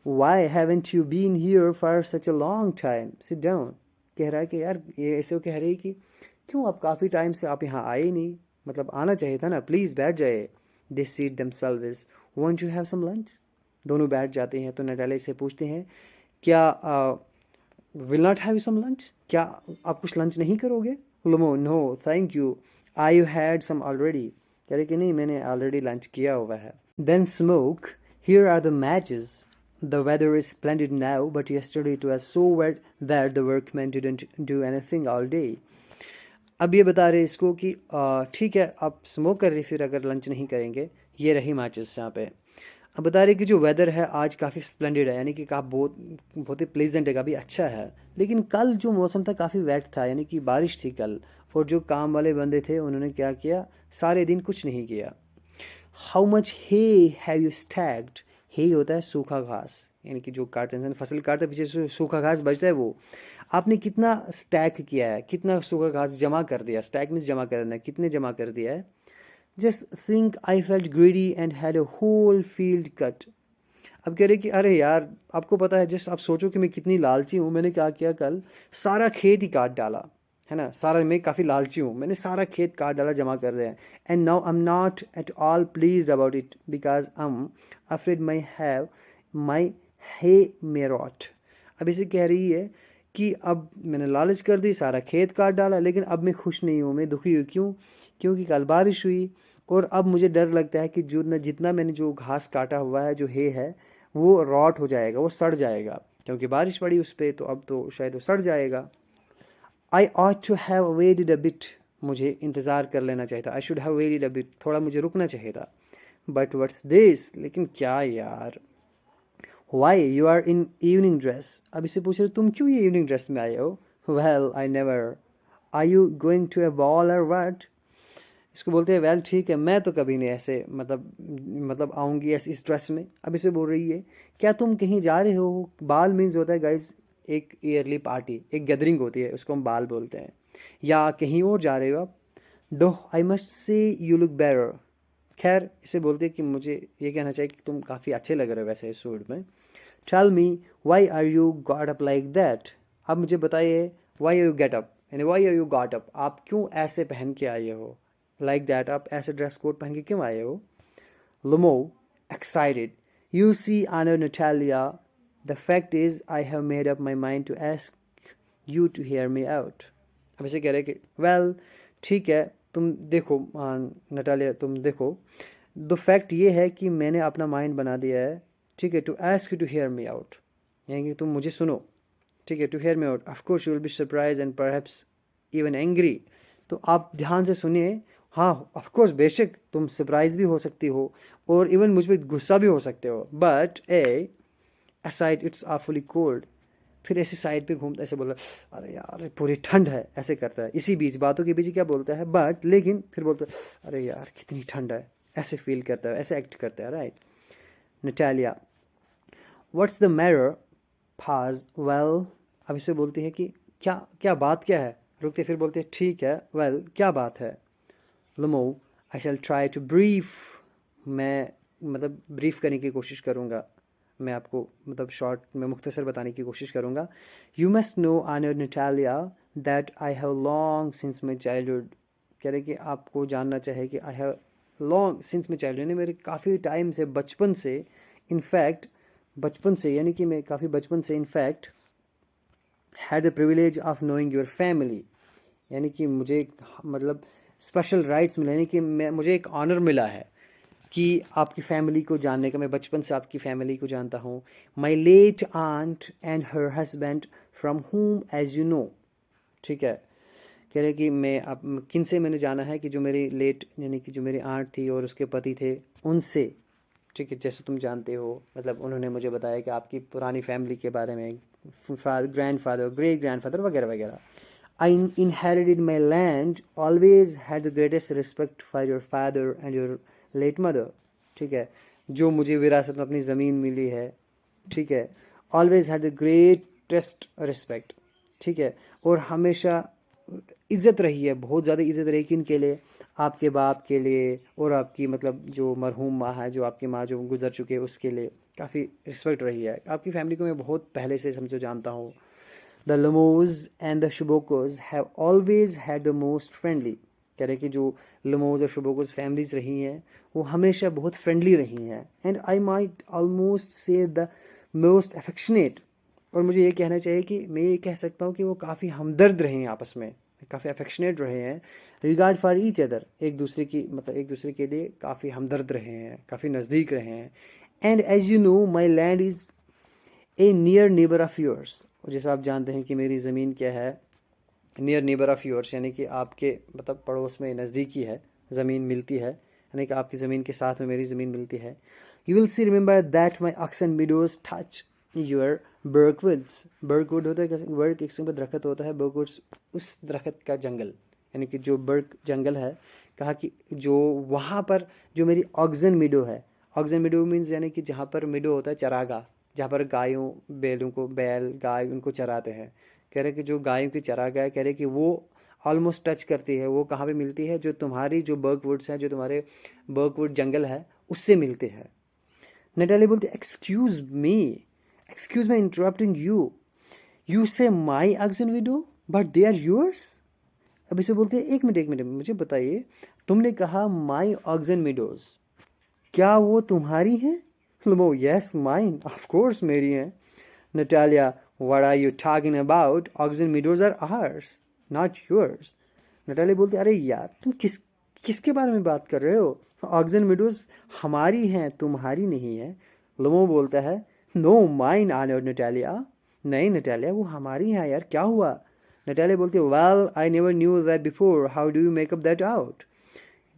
Why haven't you been here for such a long time? Sit down. कह रहा है कि यार, ये ऐसे कह रही है कि क्यों आप काफ़ी टाइम से आप यहाँ आए ही नहीं, मतलब आना चाहिए था ना, प्लीज़ बैठ जाइए। They seat themselves. Won't you have some lunch? दोनों बैठ जाते हैं। तो नटाले से पूछते हैं, क्या will not have some lunch, क्या आप कुछ लंच नहीं करोगे। Lomov, no thank you, I you had some already, कह रहे कि नहीं, मैंने ऑलरेडी लंच किया हुआ है। Then smoke, here are the matches, the weather is splendid now, but yesterday it was so wet that the workmen didn't do anything all day. अब ये बता रहे इसको कि ठीक है आप स्मोक कर रहे, फिर अगर लंच नहीं करेंगे, ये रही माचिस यहाँ पे। अब बता रहे कि जो वेदर है आज काफ़ी स्प्लेंडेड है, यानी कि काफ़ी बहुत बहुत ही प्लेजेंट है, काफ़ी अच्छा है। लेकिन कल जो मौसम था काफ़ी वेट था, यानी कि बारिश थी कल, और जो काम वाले बंदे थे उन्होंने क्या किया, सारे दिन कुछ नहीं किया। How much hay have you stacked, hay होता है सूखा घास, यानी कि जो काटते हैं फसल काटते पीछे से सूखा घास बचता है, वो आपने कितना स्टैक किया है, कितना सूखा घास जमा कर दिया। स्टैक मीन्स जमा करना है, कितने जमा कर दिया है। Just think I felt greedy and had a whole field cut. अब कह रहे कि अरे यार, आपको पता है, जस्ट आप सोचो कि मैं कितनी लालची हूँ, मैंने क्या किया, कल सारा खेत ही काट डाला, है ना, सारा, मैं काफ़ी लालची हूँ, मैंने सारा खेत काट डाला, जमा कर दिया। And now I am not at all pleased about it because I am afraid my have my hay may rot. अब इसे कह रही है कि अब मैंने लालच कर दी, सारा खेत काट डाला, लेकिन अब मैं खुश नहीं हूँ, मैं दुखी हूँ। क्यों? क्योंकि कल बारिश हुई, और अब मुझे डर लगता है कि जो न जितना मैंने जो घास काटा हुआ है, जो है वो रॉट हो जाएगा, वो सड़ जाएगा, क्योंकि बारिश पड़ी उस पर, तो अब तो शायद वो सड़ जाएगा। I ought to have waited a bit, मुझे इंतज़ार कर लेना चाहिए था। I should have waited a bit, थोड़ा मुझे रुकना चाहिए था। बट व्हाट्स दिस, लेकिन क्या यार। Why you are in evening dress, अब इससे पूछ रहे तुम क्यों ये इवनिंग ड्रेस में आए हो। Well I never, are you going to a ball or what, इसको बोलते हैं वेल ठीक है, मैं तो कभी नहीं ऐसे मतलब आऊँगी ऐसे इस ड्रेस में। अब इसे बोल रही है क्या तुम कहीं जा रहे हो। बाल मीन्स होता है गाइज एक ईयरली पार्टी, एक गैदरिंग होती है, उसको हम बाल बोलते हैं, या कहीं और जा रहे हो आप। Do I must say you look better, खैर इसे बोलते हैं कि मुझे ये कहना चाहिए कि तुम काफ़ी अच्छे लग रहे हो वैसे इस सूट में। Tell me why are you got up like that, अब मुझे बताइए why are you get up, यानी why are you got up, आप क्यों ऐसे पहन के आए हो, लाइक दैट, आप ऐसे ड्रेस कोड पहन के क्यों आए हो। Lomov excited, you see honour Natalia, the fact is I have made up my mind to ask you to hear me out. अब इसे कह रहे कि वेल ठीक है, तुम देखो नटालिया, तुम देखो, द फैक्ट ये है कि मैंने अपना माइंड बना दिया है, ठीक है, to ask you to hear me out, यानी कि तुम मुझे सुनो, ठीक है, to hear me out, of course you will be surprise and perhaps even angry, तो आप ध्यान से सुनिए, हाँ ऑफ कोर्स बेशक तुम सरप्राइज भी हो सकती हो और इवन मुझ पर गुस्सा भी हो सकते हो, but A aside it's awfully cold, फिर ऐसे साइड पे घूमता ऐसे बोला अरे यार पूरी ठंड है, ऐसे करता है, इसी बीच बातों के बीच क्या बोलता है बट, लेकिन फिर बोलता है अरे यार कितनी ठंड है, ऐसे फील करता है, ऐसे एक्ट करता है, right. Natalia what's the matter फाज, वेल, अब इसे बोलती है कि क्या क्या बात क्या है, रुकते फिर बोलते हैं ठीक है, वेल क्या बात है। लमो आई शैल ट्राई टू ब्रीफ, मैं मतलब ब्रीफ करने की कोशिश करूँगा, मैं आपको मतलब शॉर्ट में मुख्तसर बताने की कोशिश करूँगा। You must know honour Natalia that I have long since my childhood, कह रहे कि आपको जानना चाहिए कि I have long since my childhood, यानी मेरे काफ़ी टाइम से, बचपन से, इनफैक्ट बचपन से, यानी कि मैं काफ़ी बचपन से in fact had the privilege of knowing your family, यानी कि मुझे मतलब स्पेशल राइट्स मिले, यानी कि मुझे एक ऑनर मिला है कि आपकी फैमिली को जानने का, मैं बचपन से आपकी फैमिली को जानता हूँ। My late aunt and her husband from whom as you know, ठीक है, कह रहे कि मैं अब किन से मैंने जाना है कि जो मेरी लेट यानी कि जो मेरी आंट थी और उसके पति थे उनसे, ठीक है, जैसे तुम जानते हो, मतलब उन्होंने मुझे बताया कि आपकी पुरानी फैमिली के बारे में, grand father, great grand father वगैरह वगैरह। I inherited my land, always had the greatest respect for your father and your late mother, ठीक है, जो मुझे विरासत में अपनी ज़मीन मिली है, ठीक है, always had the greatest respect, ठीक है, और हमेशा इज़्ज़त रही है, बहुत ज़्यादा इज़्ज़त रही किन लिए, आपके बाप के लिए और आपकी मतलब जो मरहूम माँ है, जो आपकी माँ जो गुजर चुके हैं उसके लिए काफ़ी रिस्पेक्ट रही है। आपकी फैमिली को मैं बहुत पहले से समझो जानता हूँ। The Lamos and the Shubokos have always had the most friendly, कह रहे कि जो लमोज और शुबोकोस फैमिलीज रही हैं वो हमेशा बहुत फ्रेंडली रही हैं, एंड आई माइट ऑलमोस्ट से द मोस्ट अफेक्शनेट, और मुझे ये कहना चाहिए कि मैं ये कह सकता हूँ कि वो काफ़ी हमदर्द रहे हैं आपस में, काफ़ी अफेक्शनेट रहे हैं, रिगार्ड फॉर ईच अदर, एक दूसरे की मतलब एक दूसरे के लिए काफ़ी हमदर्द रहे हैं, काफ़ी नज़दीक रहे हैं। And as you know my land is a near neighbour of yours, और जैसा आप जानते हैं कि मेरी ज़मीन क्या है, नियर नेबर ऑफ योर्स, यानी कि आपके मतलब पड़ोस में नज़दीकी है, ज़मीन मिलती है, यानी कि आपकी ज़मीन के साथ में मेरी ज़मीन मिलती है। You will see remember that my Oxen meadows touch your birchwoods, birchwood होता है कैसे, बर्क एक किस्म का दरख्त होता है, बर्कवुड्स उस दरख्त का जंगल, यानी कि जो बर्क जंगल है, कहा कि जो वहाँ पर जो मेरी ऑक्सन मिडो है, ऑक्सन मिडो मीन्स यानी कि जहाँ पर मिडो होता है चरागाह, जहाँ पर गायों बैलों को, बैल गाय उनको चराते हैं, कह रहे कि जो गायों की चरागाह है, कह रहे कि वो ऑलमोस्ट टच करती है, वो कहाँ पे मिलती है, जो तुम्हारी जो बर्कवुड्स हैं, जो तुम्हारे बर्कवुड जंगल है उससे मिलते हैं। नटाली बोलते excuse me interrupting you, you say my Oxen widow but they are yours. अब इसे बोलते हैं एक मिनट मुझे बताइए, तुमने कहा माई ऑक्सन मिडोज, क्या वो तुम्हारी हैं। लुमो यस माइन, ऑफ कोर्स मेरी हैं। Natalia what are you talking about, oxen meadows are ours not yours. Natalia बोलती अरे यार तुम किसके बारे में बात कर रहे हो, ऑक्सन मिडोज हमारी हैं तुम्हारी नहीं है। लमो बोलता है नो माइन ऑनर नटालिया, नहीं नटालिया वो हमारी है यार, क्या हुआ? नटालिया बोलती है well I never knew that before, how do you make up that out?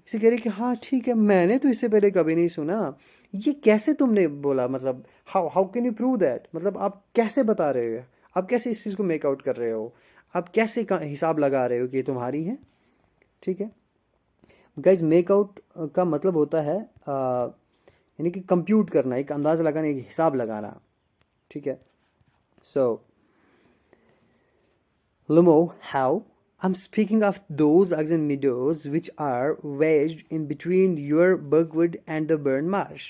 इसे कह रही कि हाँ ठीक है, मैंने तो इससे पहले कभी नहीं सुना, ये कैसे तुमने बोला, मतलब how how can you prove that, मतलब आप कैसे बता रहे हो, आप कैसे इस चीज़ को मेक आउट कर रहे हो, आप कैसे हिसाब लगा रहे हो कि ये तुम्हारी है? ठीक है गाइज, मेक आउट का मतलब होता है यानी कि कंप्यूट करना, एक अंदाज़ा लगाना, एक हिसाब लगाना। ठीक है, सो Lumo, how? I'm speaking of those eggs and meadows which are wedged in between your Burgwood and the Burn Marsh.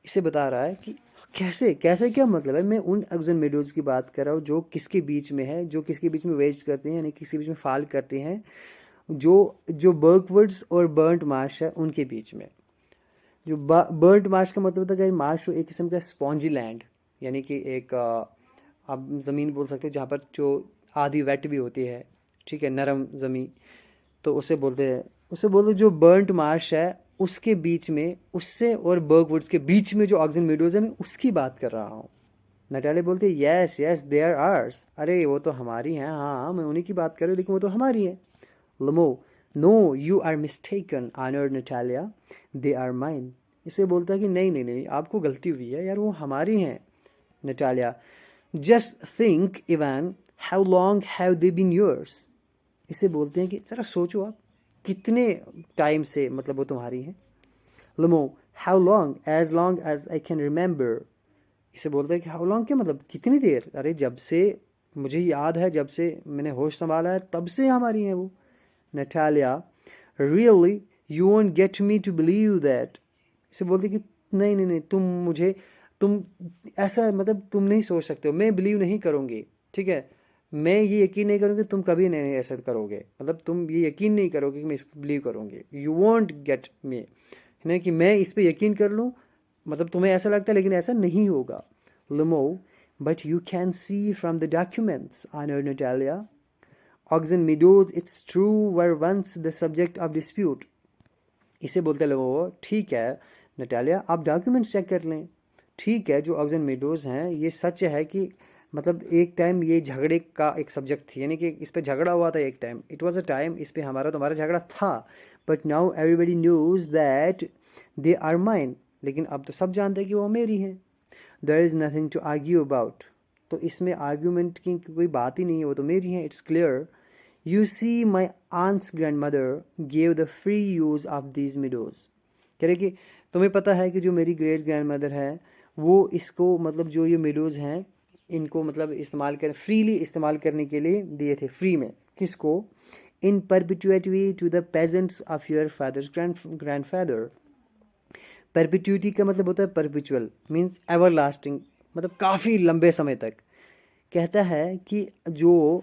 इसे बता रहा है कि कैसे कैसे, क्या मतलब है? मैं उन एग्स एंड meadows की बात कर रहा हूँ जो किसके बीच में है, जो किसके बीच में वेज करते हैं, यानी किसके बीच में फाल करते हैं, जो जो बर्कवुड्स और बर्न्ट मार्श है उनके बीच में। जो बर्न्ट मार्श का मतलब होता है कि मार्श एक किस्म का स्पॉन्जी लैंड, यानी कि एक आप ज़मीन बोल सकते हो जहाँ पर जो आधी वेट भी होती है, ठीक है, नरम ज़मीन, तो उसे बोलते हैं, उसे बोलते जो बर्न्ट मार्श है उसके बीच में, उससे और बर्कवुड्स के बीच में जो ऑक्सिजन मीडोज है, मैं उसकी बात कर रहा हूँ। नटाले बोलते yes yes they are ours, अरे वो तो हमारी हैं, हाँ मैं उन्हीं की बात कर रही हूँ, लेकिन वो तो हमारी है। Lomov, no you are mistaken honoured Natalia, they are mine. इसे बोलता है कि नहीं नहीं नहीं, आपको गलती हुई है यार, वो हमारी हैं। Natalia, just think Ivan, how long have they been yours. इसे बोलते हैं कि ज़रा सोचो आप, कितने टाइम से मतलब वो तुम्हारी हैं। Lomov, how long as I can remember. इसे बोलते हैं कि हाउ लॉन्ग, क्या मतलब कितनी देर, अरे जब से मुझे याद है, जब से मैंने होश संभाला है तब से हमारी हैं वो। Natalia, really you won't get me to believe that. इसे बोलते कि नहीं नहीं नहीं, तुम ऐसा मतलब तुम नहीं सोच सकते हो, मैं बिलीव नहीं करूँगी, ठीक है, मैं ये यकीन नहीं करूँगी, तुम कभी नहीं ऐसा करोगे, मतलब तुम ये यकीन नहीं करोगे कि मैं इसको बिलीव करूँगी। यू वॉन्ट गेट मी, नहीं कि मैं इस पर यकीन कर लूँ, मतलब तुम्हें ऐसा लगता है लेकिन ऐसा नहीं होगा। Lomov, but you can see from the documents honour Natalia, Oxen meadows it's true were once the subject of dispute. इसे बोलते लोगों को ठीक है नटालिया, आप डॉक्यूमेंट्स चेक कर लें, ठीक है, जो ऑक्सन मीडोज हैं ये सच है कि मतलब एक टाइम ये झगड़े का एक सब्जेक्ट थी, यानी कि इस पे झगड़ा हुआ था एक time, it was a time इस पे हमारा तुम्हारा झगड़ा था, but now everybody knows that they are mine, लेकिन अब तो सब जानते हैं कि वो मेरी हैं। There is nothing to argue about, तो इसमें आर्ग्यूमेंट की कोई बात ही नहीं है, वो तो मेरी हैं, it's clear. You see my aunt's grand mother gave the free use of these meadows. कह रहे कि तुम्हें पता है कि जो मेरी ग्रेट ग्रैंड मदर है वो इसको मतलब जो ये मिडोज हैं इनको मतलब इस्तेमाल कर, फ्रीली इस्तेमाल करने के लिए दिए थे, फ्री में, किसको? In perpetuity to the peasants of your father's grandfather. Perpetuity का मतलब होता है परपिचुअल, मीन्स एवर लास्टिंग, मतलब काफ़ी लंबे समय तक। कहता है कि जो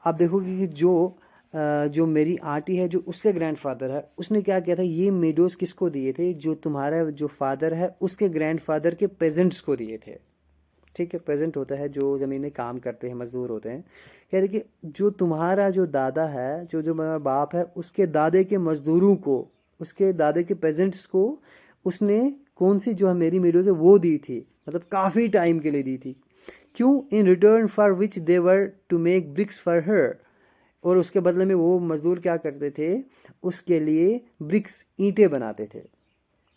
आप देखोगे कि जो मेरी आंटी है जो उससे ग्रैंडफादर है, उसने क्या किया था, ये मेडोज किसको दिए थे, जो तुम्हारा जो फादर है उसके ग्रैंडफादर के पेजेंट्स को दिए थे। ठीक है, पेजेंट होता है जो ज़मीन में काम करते हैं, मजदूर होते हैं। कह रहे कि जो तुम्हारा जो दादा है, जो जो मेरा बाप है, उसके दादे के मजदूरों को, उसके दादे के पेजेंट्स को उसने कौन सी जो है मेरी मेडोज है वो दी थी, मतलब काफ़ी टाइम के लिए दी थी। क्यों? In return for which they were to make bricks for her, और उसके बदले में वो मजदूर क्या करते थे, उसके लिए ब्रिक्स, ईंटें बनाते थे।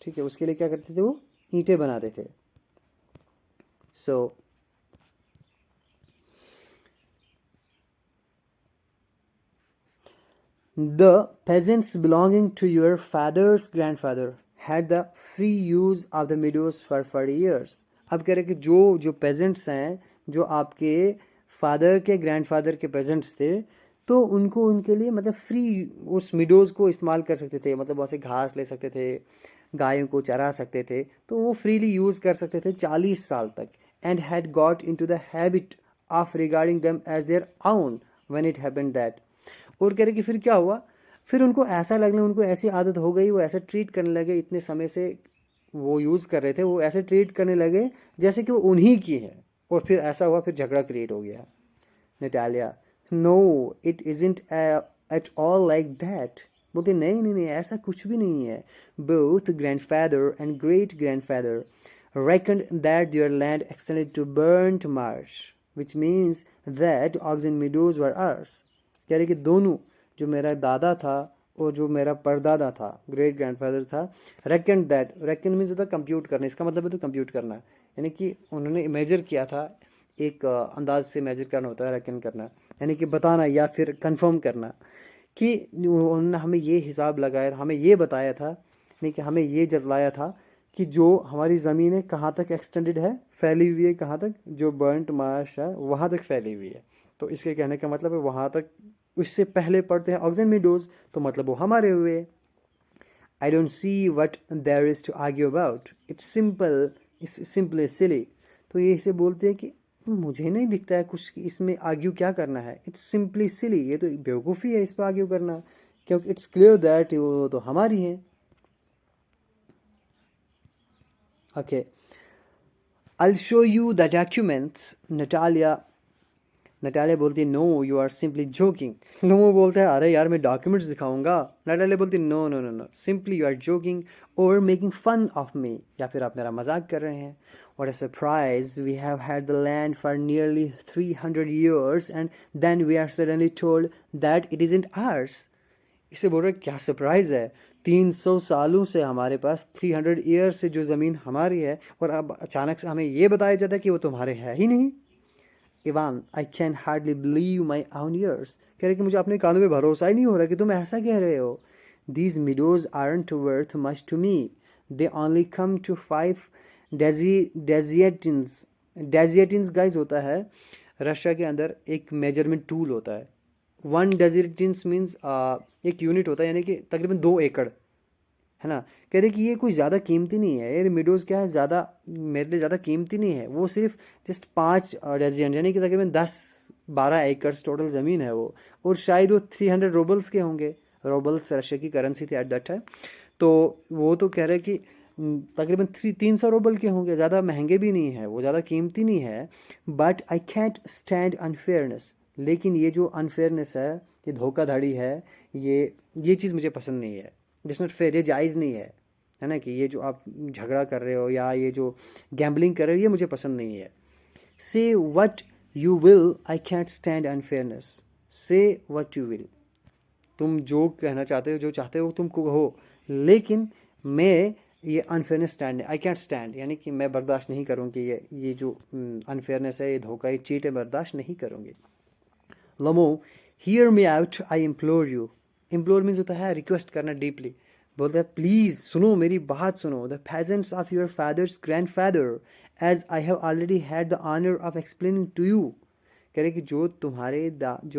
ठीक है, उसके लिए क्या करते थे, वो ईंटें बनाते थे। सो the peasants belonging to your father's grandfather had the free use of the meadows for 40 years। अब कह रहे कि जो पेजेंट्स हैं, जो आपके फादर के ग्रैंडफादर के पेजेंट्स थे, तो उनको उनके लिए मतलब फ्री उस मिडोज को इस्तेमाल कर सकते थे, मतलब वहाँ से घास ले सकते थे, गायों को चरा सकते थे, तो वो फ्रीली यूज़ कर सकते थे 40 साल तक। And had got into the habit of regarding them as their own when it happened that. और कह रहे कि फिर क्या हुआ, फिर उनको ऐसा लगने, उनको ऐसी आदत हो गई, वो ऐसे ट्रीट करने लगे, इतने समय से वो यूज़ कर रहे थे, वो ऐसे ट्रीट करने लगे जैसे कि वो उन्हीं की है, और फिर ऐसा हुआ, फिर झगड़ा क्रिएट हो गया। Natalia, no it isn't at all like that. बोलते नहीं नहीं नहीं, ऐसा कुछ भी नहीं है। Both grandfather and great grandfather reckoned that their land extended to burnt marsh, which means that oxen meadows were ours. कह रहे कि दोनों, जो मेरा दादा था और जो मेरा परदादा था, ग्रेट ग्रैंडफादर था, reckoned that, reckon मीन्स होता है कंप्यूट करना, इसका मतलब है तो कंप्यूट करना, यानी कि उन्होंने मेजर किया था, एक अंदाज से मेजर करना होता है रेकन करना, यानी कि बताना या फिर कंफर्म करना, कि उन्होंने हमें ये हिसाब लगाया, हमें ये बताया था, यानी कि हमें ये जतलाया था कि जो हमारी ज़मीन है कहाँ तक एक्सटेंडेड है, फैली हुई है, कहाँ तक, जो बर्न्ट मार्श है वहाँ तक फैली हुई है। तो इसके कहने का मतलब है वहाँ तक, उससे पहले पढ़ते हैं ऑक्सन मीडोज, तो मतलब वो हमारे हुए। I don't see what there is to argue about. It's simple, it's simply silly. तो ये इसे बोलते हैं कि मुझे नहीं दिखता है कुछ कि इसमें आर्ग्यू क्या करना है, इट्स सिंपली सिली, ये तो बेवकूफ़ी है इस पर आर्ग्यू करना, क्योंकि इट्स क्लियर दैट वो तो हमारी है। Okay, I'll show you the documents. Natalia बोलती है no you are simply joking. Lomov बोलता है अरे यार मैं डॉक्यूमेंट्स दिखाऊंगा। नटालिया बोलती है no no no no, simply you are joking और मेकिंग फन ऑफ मी, या फिर आप मेरा मजाक कर रहे हैं। What a surprise, we have had the land for nearly 300 years and then we are suddenly told that it isn't ours. इसे बोल रहे क्या सरप्राइज है, 300 सालों से हमारे पास, 300 ईयर्स से जो ज़मीन हमारी है, और अब अचानक से हमें ये बताया जाता है कि वो तुम्हारे है ही नहीं। Ivan, I can hardly believe my own years, कह रहे कि मुझे अपने कानों में भरोसा ही नहीं हो रहा कि तुम ऐसा कह रहे हो। These meadows aren't worth much to me, they only come to 5 dessiatins. Dessiatins गाइज होता है रशिया के अंदर एक मेजरमेंट टूल होता है। 1 डेजिएटिन्स मीन्स एक यूनिट होता है, यानी कि तकरीबन 2 एकड़, है ना। कह रहे कि ये कोई ज़्यादा कीमती नहीं है, ये मिडोज क्या है, ज़्यादा मेरे लिए ज़्यादा कीमती नहीं है, वो सिर्फ जस्ट 5 डेजिएंट, यानी कि तकरीबन 10-12 एकर्स टोटल ज़मीन है वो, और शायद वो 300 रूबल्स के होंगे। रूबल्स रशिया की करेंसी थी एट दैट टाइम। तो वो तो कह रहे कि तकरीबन 300 रूबल के होंगे, ज़्यादा महंगे भी नहीं है वो, ज़्यादा कीमती नहीं है। But I can't stand unfairness, लेकिन ये जो अनफेयरनेस है, ये धोखाधड़ी है, ये चीज़ मुझे पसंद नहीं है। दिस नॉट फेयर, ये जायज़ नहीं है ना, कि ये जो आप झगड़ा कर रहे हो या ये जो गैम्बलिंग कर रहे हो, ये मुझे पसंद नहीं है। से what you will, I can't stand unfairness. से वट यू विल, तुम जो कहना चाहते हो, जो चाहते हो तुम कहो, लेकिन मैं ये unfairness stand, I can't stand, यानी कि मैं बर्दाश्त नहीं करूँगी ये जो अनफेयरनेस है, ये धोखा, ये चीट है, बर्दाश्त नहीं करूँगी। Lomov, hear me out, I implore you. Implore means होता है रिक्वेस्ट करना डीपली। बोलते हैं प्लीज सुनो, मेरी बात सुनो। The peasants of your father's grandfather, as I have already had the honour of explaining to you. कह रहे कि जो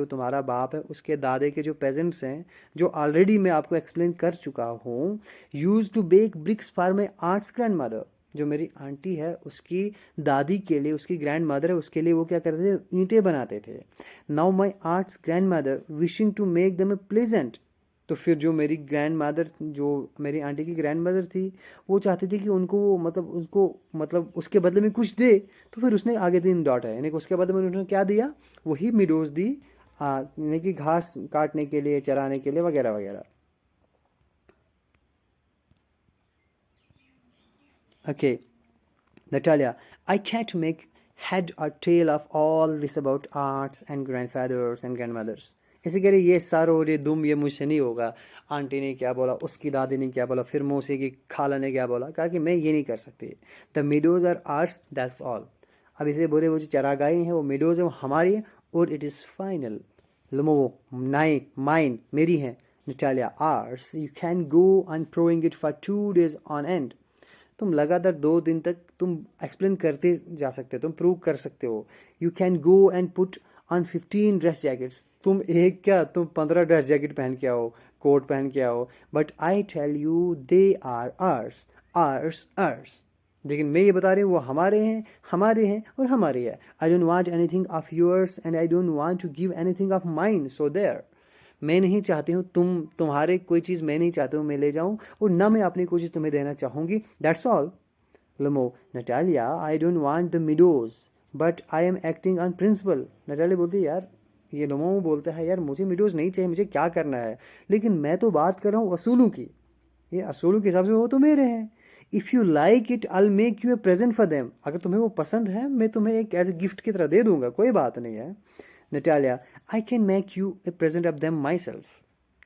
तुम्हारा बाप है उसके दादे के जो पेजेंट्स हैं, जो ऑलरेडी मैं आपको एक्सप्लेन कर चुका हूँ, used to bake bricks for my aunt's grand mother. जो मेरी आंटी है उसकी दादी के लिए, उसकी ग्रैंड मदर है, उसके लिए वो क्या करते थे, ईंटें बनाते थे। Now my aunt's grand mother wishing to make them a pleasant. तो फिर जो मेरी ग्रैंड मदर, जो मेरी आंटी की ग्रैंड मदर थी, वो चाहती थी कि उनको मतलब उसके बदले में कुछ दे। तो फिर उसने आगे 3 डॉट है, यानी कि उसके बदले में उन्होंने क्या दिया, वही मिडोज दी, यानी कि घास काटने के लिए, चराने के लिए, वगैरह वगैरह। Okay, Natalia, I can't make head or tail of all this about aunts and grandfathers and grandmothers. इसी कह रहे ये सर और ये दुम ये मुझसे नहीं होगा। आंटी ने क्या बोला, उसकी दादी ने क्या बोला, फिर मौसी की खाला ने क्या बोला, कहा कि मैं ये नहीं कर सकती। The meadows are ours, that's all. अब इसे बोले वो जो चरागाही है वो मिडोज है, वो हमारी है, और इट इज़ फाइनल। लमो, नाई माइन, मेरी है। नटालिया, आर्ट्स, you can go on proving it for 2 days on end. तुम लगातार 2 दिन तक तुम एक्सप्लेन करते जा सकते हो, तुम प्रूव कर सकते हो। You can go and put on 15 dress jackets, तुम एक क्या, तुम 15 ड्रेस जैकेट पहन के आओ, कोट पहन के आओ। But I tell you they are ours, ours ours. लेकिन मैं ये बता रही हूँ वो हमारे हैं, हमारे हैं और हमारे हैं। I don't want anything of yours and I don't want to give anything of mine, so there. मैं नहीं चाहती हूँ तुम्हारे कोई चीज़ मैं नहीं चाहती हूँ मैं ले जाऊँ, और ना मैं अपनी कोई चीज़ तुम्हें देना चाहूँगी, दैट्स ऑल। लमो, Natalia, I don't want the meadows but I am acting on principle. Natalia बोलती है यार, ये लोमो बोलता है यार मुझे मिडोज नहीं चाहिए, मुझे क्या करना है, लेकिन मैं तो बात कर रहा हूँ असूलों की, ये असूलों के हिसाब से वो तो मेरे हैं, if you like it I make you a present for them, अगर तुम्हें वो पसंद है मैं तुम्हें एक एज ए गिफ्ट की तरह दे दूंगा, कोई बात नहीं है। Natalia, I can make you a present of them myself,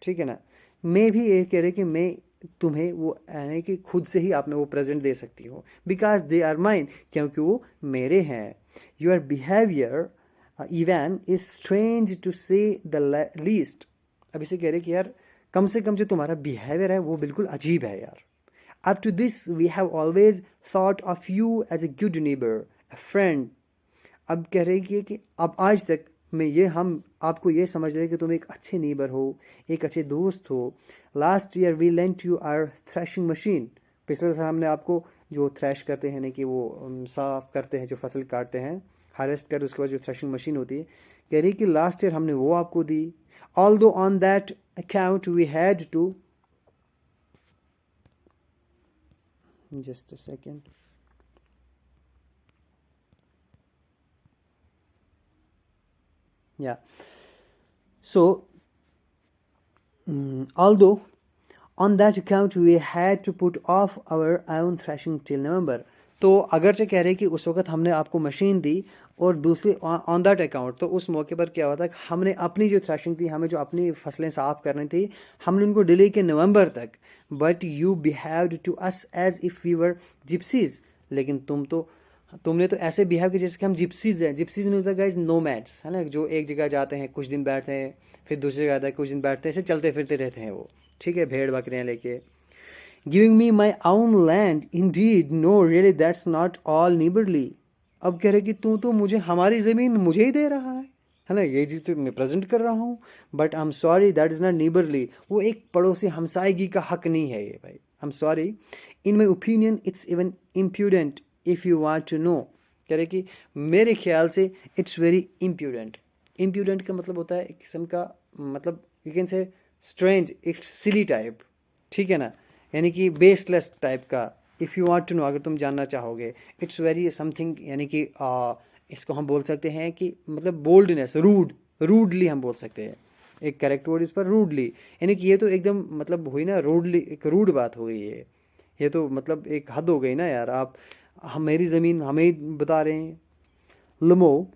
ठीक है ना, मैं भी ये कह रहे कि मैं तुम्हें वो यानी कि खुद से ही आप में वो प्रेजेंट दे सकती हो, बिकॉज दे आर माइन, क्योंकि वो मेरे हैं। Your behaviour even is strange to say the least. अब इसे कह रहे कि यार कम से कम जो तुम्हारा बिहेवियर है वो बिल्कुल अजीब है यार। Up to this we have always thought of you as a good neighbour, a friend. अब कह रही कि अब आज तक मैं ये हम आपको ये समझ रहे कि तुम एक अच्छे नेबर हो, एक अच्छे दोस्त हो। Last year we lent you our threshing machine, पिछले साल हमने आपको जो थ्रैश करते हैं ना कि वो साफ करते हैं, जो फसल काटते हैं, हार्वेस्ट कर उसके बाद जो थ्रेशिंग मशीन होती है, कह रही कि लास्ट ईयर हमने वो आपको दी। Although on that account we had to, just a second, yeah, so although on that account we had to put off our own threshing till November, तो अगरचे कह रहे कि उस वक्त हमने आपको मशीन दी और दूसरी ऑन दैट अकाउंट, तो उस मौके पर क्या हुआ था कि हमने अपनी जो थ्रेशिंग थी, हमें जो अपनी फसलें साफ करनी थी, हमने उनको डिले किया नवंबर तक। But you behaved to us as if we were gypsies, लेकिन तुमने तो ऐसे बिहेव किया जैसे कि हम जिप्सीज हैं। जिप्सीज में होता है गाइस नोमैड्स, है ना, जो एक जगह जाते हैं, कुछ दिन बैठते हैं, फिर दूसरी जगह आते हैं, कुछ दिन बैठते हैं, ऐसे चलते फिरते रहते हैं वो, ठीक है, भेड़ बकरियां लेके। Giving me my own land indeed no really that's not all neighbourly. अब कह रहे कि तू तो मुझे हमारी ज़मीन मुझे ही दे रहा है ना, ये जी तो मैं प्रेजेंट कर रहा हूँ, but I am sorry that is not neighbourly, वो एक पड़ोसी हमसायगी का हक नहीं है ये भाई। I am sorry, in my opinion it's even impudent if you want to know. कह रहे कि मेरे ख्याल से इट्स वेरी इम्प्यूडेंट। इम्प्यूडेंट का मतलब होता है एक किस्म का, मतलब यू कैन से स्ट्रेंज, एक सिली टाइप, ठीक है ना, यानी कि बेसलेस टाइप का। If you want to know, अगर तुम जानना चाहोगे, इट्स वेरी समथिंग, यानी कि इसको हम बोल सकते हैं कि मतलब बोल्डनेस, रूडली हम बोल सकते हैं, एक करेक्ट वर्ड इस पर रूडली, यानी कि ये तो एकदम मतलब हुई ना रूडली, एक रूड बात हो गई है ये तो मतलब एक हद हो गई ना यार, आप हम मेरी ज़मीन हमें ही बता रहे हैं। Lomov,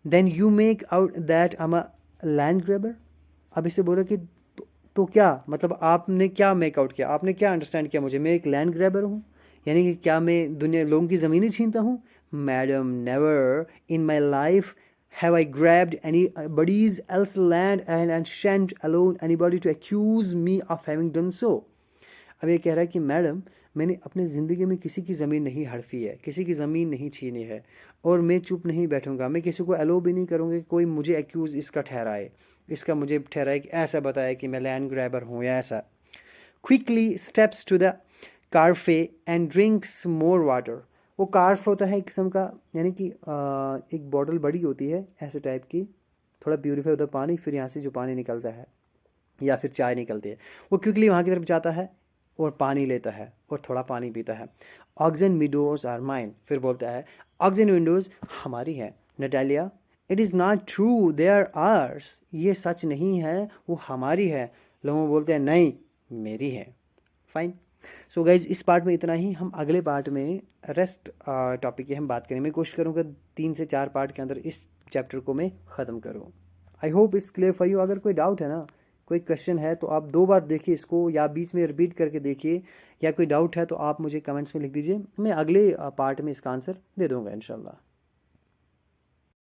then you make out that I am a land grabber. अब इससे बोला कि तो क्या मतलब आपने क्या मेक आउट किया, आपने क्या अंडरस्टैंड किया मुझे, मैं एक लैंड ग्रैबर हूँ, यानी कि क्या मैं दुनिया लोगों की ज़मीनें छीनता हूँ। Madam, never in my life have I grabbed anybody's else land and shan't allow anybody to accuse me of having done so. अब ये कह रहा है कि मैडम, मैंने अपनी ज़िंदगी में किसी की ज़मीन नहीं हड़पी है, किसी की ज़मीन नहीं छीनी है, और मैं चुप नहीं बैठूंगा, मैं किसी को अलो भी नहीं करूँगा कि कोई मुझे एक्यूज़ इसका ठहराए, इसका मुझे ठहराए कि ऐसा बताया कि मैं लैंड ग्रैबर हूँ या ऐसा। Quickly steps to the carafe and drinks more water. वो कार्फ होता है एक किस्म का, यानी कि एक बॉटल बड़ी होती है ऐसे टाइप की, थोड़ा प्यूरीफाई होता है पानी, फिर यहाँ से जो पानी निकलता है या फिर चाय निकलती है, वो क्विकली वहाँ की तरफ जाता है और पानी लेता है और थोड़ा पानी पीता है। ऑक्सन विंडोज आर माइन, फिर बोलता है ऑक्सन विंडोज हमारी है। Natalia, it is not true, they are ours, ये सच नहीं है, वो हमारी है। लोगों बोलते हैं नहीं, मेरी है। फाइन। सो गाइज, इस पार्ट में इतना ही, हम अगले पार्ट में रेस्ट टॉपिक की हम बात करें, मैं कोशिश करूँगा 3 से 4 पार्ट के अंदर इस चैप्टर को मैं ख़त्म करूँ। I hope it's clear for you. अगर कोई डाउट है ना, कोई क्वेश्चन है, तो आप 2 बार देखिए इसको, या बीच में रिपीट करके देखिए, या कोई डाउट है तो आप मुझे कमेंट्स में लिख दीजिए, मैं अगले पार्ट में इसका आंसर दे दूँगा इंशाल्लाह।